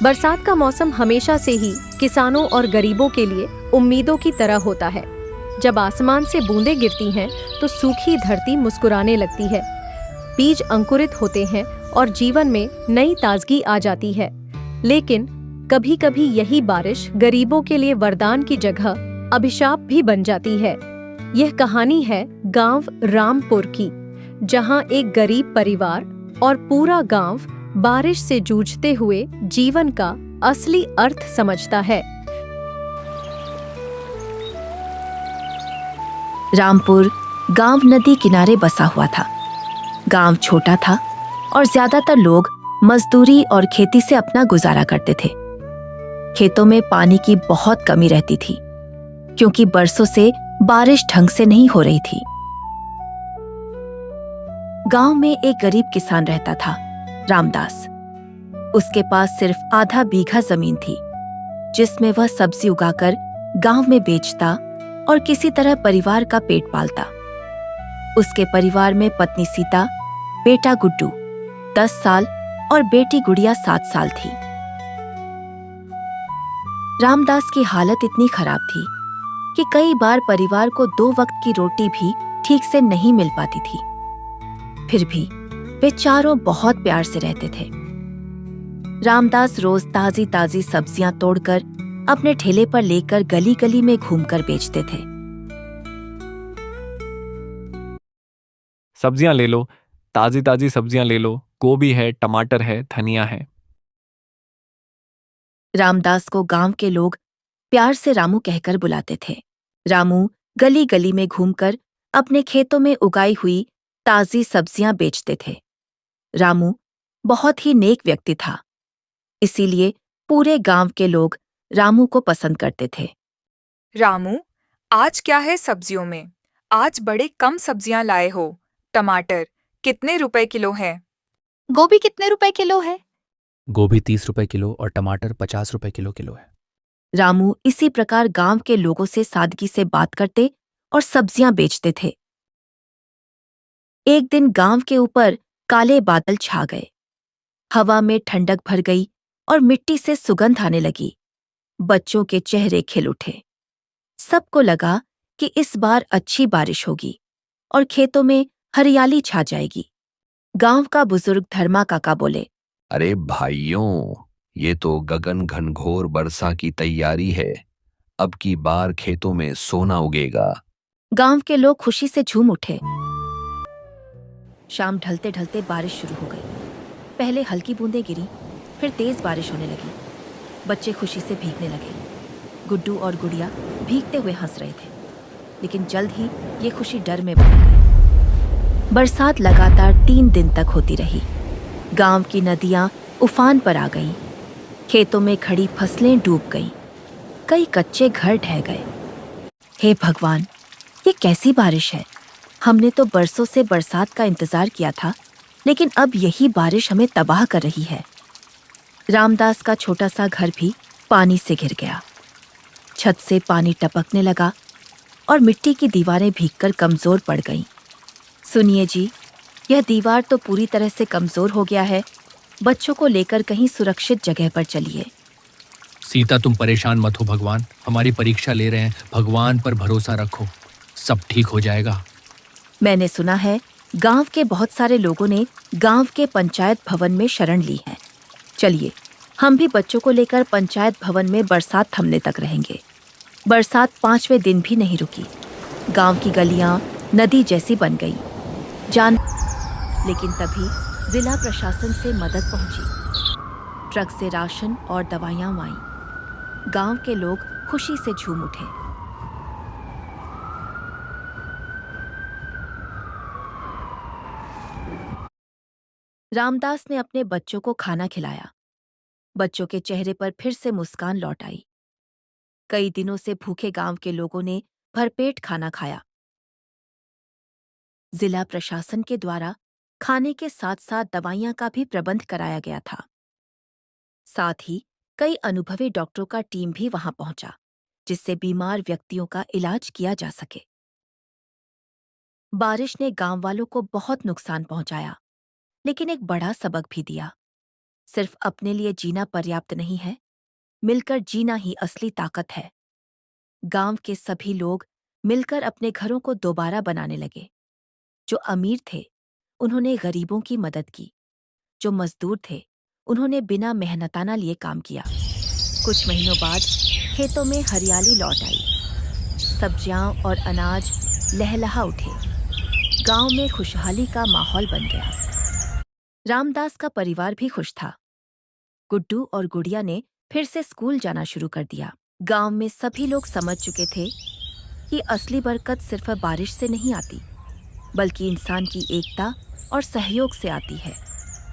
बरसात का मौसम हमेशा से ही किसानों और गरीबों के लिए उम्मीदों की तरह होता है। जब आसमान से बूंदें गिरती हैं तो सूखी धरती मुस्कुराने लगती है, बीज अंकुरित होते हैं और जीवन में नई ताजगी आ जाती है। लेकिन कभी-कभी यही बारिश गरीबों के लिए वरदान की जगह अभिशाप भी बन जाती है। यह कहानी है गांव रामपुर की, जहां एक गरीब परिवार और पूरा गांव बारिश से जूझते हुए जीवन का असली अर्थ समझता है। रामपुर गांव नदी किनारे बसा हुआ था। गांव छोटा था और ज्यादातर लोग मजदूरी और खेती से अपना गुजारा करते थे। खेतों में पानी की बहुत कमी रहती थी, क्योंकि बरसों से बारिश ढंग से नहीं हो रही थी। गांव में एक गरीब किसान रहता था, रामदास। उसके पास सिर्फ आधा बीघा जमीन थी, जिसमें वह सब्जी उगाकर गांव में बेचता और किसी तरह परिवार का पेट पालता। उसके परिवार में पत्नी सीता, बेटा गुड्डू 10 साल और बेटी गुड़िया 7 साल थी। रामदास की हालत इतनी खराब थी कि कई बार परिवार को 2 वक्त की रोटी भी ठीक से नहीं मिल पाती थी। फिर भी वे चारों बहुत प्यार से रहते थे। रामदास रोज ताजी ताजी सब्जियां तोड़कर अपने ठेले पर लेकर गली गली में घूमकर बेचते थे। सब्जियां ले लो, ताजी ताजी सब्जियां ले लो, गोभी है, टमाटर है, धनिया है। रामदास को गांव के लोग प्यार से रामू कहकर बुलाते थे। रामू गली गली में घूमकर अपने खेतों में उगाई हुई ताजी सब्जियां बेचते थे। रामू बहुत ही नेक व्यक्ति था, इसीलिए पूरे गांव के लोग रामू को पसंद करते थे। रामू, आज क्या है सब्जियों में? आज बड़े कम सब्जियां लाए हो। टमाटर कितने रुपए किलो है? गोभी कितने रुपए किलो है? गोभी 30 रुपए किलो और टमाटर 50 रुपए किलो है। रामू इसी प्रकार गांव के लोगों से सादगी से बात करते और सब्जियां बेचते थे। एक दिन गांव के ऊपर काले बादल छा गए। हवा में ठंडक भर गई और मिट्टी से सुगंध आने लगी। बच्चों के चेहरे खिल उठे। सबको लगा कि इस बार अच्छी बारिश होगी और खेतों में हरियाली छा जाएगी। गांव का बुजुर्ग धर्मा काका बोले, अरे भाइयों, ये तो गगन घनघोर वर्षा की तैयारी है। अब की बार खेतों में सोना उगेगा। गांव के लोग खुशी से झूम उठे। शाम ढलते ढलते बारिश शुरू हो गई। पहले हल्की बूंदें गिरी, फिर तेज बारिश होने लगी। बच्चे खुशी से भीगने लगे। गुड्डू और गुड़िया भीगते हुए हंस रहे थे, लेकिन जल्द ही ये खुशी डर में बदल गई। बरसात लगातार 3 दिन तक होती रही। गांव की नदियां उफान पर आ गईं। खेतों में खड़ी फसलें डूब गईं। कई कच्चे घर ढह गए। हे भगवान, ये कैसी बारिश है? हमने तो बरसों से बरसात का इंतजार किया था, लेकिन अब यही बारिश हमें तबाह कर रही है। रामदास का छोटा सा घर भी पानी से घिर गया। छत से पानी टपकने लगा और मिट्टी की दीवारें भीगकर कमजोर पड़ गईं। सुनिए जी, यह दीवार तो पूरी तरह से कमजोर हो गया है। बच्चों को लेकर कहीं सुरक्षित जगह पर चलिए। सीता, तुम परेशान मत हो, भगवान हमारी परीक्षा ले रहे हैं। भगवान पर भरोसा रखो, सब ठीक हो जाएगा। मैंने सुना है गांव के बहुत सारे लोगों ने गांव के पंचायत भवन में शरण ली है। चलिए, हम भी बच्चों को लेकर पंचायत भवन में बरसात थमने तक रहेंगे। बरसात 5वें दिन भी नहीं रुकी। गांव की गलियां नदी जैसी बन गई। लेकिन तभी जिला प्रशासन से मदद पहुंची। ट्रक से राशन और दवाइयां आईं। गांव के लोग खुशी से झूम उठे। रामदास ने अपने बच्चों को खाना खिलाया। बच्चों के चेहरे पर फिर से मुस्कान लौट आई। कई दिनों से भूखे गांव के लोगों ने भरपेट खाना खाया। जिला प्रशासन के द्वारा खाने के साथ साथ दवाइयां का भी प्रबंध कराया गया था। साथ ही कई अनुभवी डॉक्टरों का टीम भी वहां पहुंचा, जिससे बीमार व्यक्तियों का इलाज किया जा सके। बारिश ने गांव वालों को बहुत नुकसान पहुंचाया, लेकिन एक बड़ा सबक भी दिया। सिर्फ अपने लिए जीना पर्याप्त नहीं है, मिलकर जीना ही असली ताकत है। गांव के सभी लोग मिलकर अपने घरों को दोबारा बनाने लगे। जो अमीर थे, उन्होंने गरीबों की मदद की। जो मजदूर थे, उन्होंने बिना मेहनताना लिए काम किया। कुछ महीनों बाद खेतों में हरियाली लौट आई। सब्जियां और अनाज लहलहा उठे। गांव में खुशहाली का माहौल बन गया। रामदास का परिवार भी खुश था। गुड्डू और गुड़िया ने फिर से स्कूल जाना शुरू कर दिया। गांव में सभी लोग समझ चुके थे कि असली बरकत सिर्फ बारिश से नहीं आती, बल्कि इंसान की एकता और सहयोग से आती है।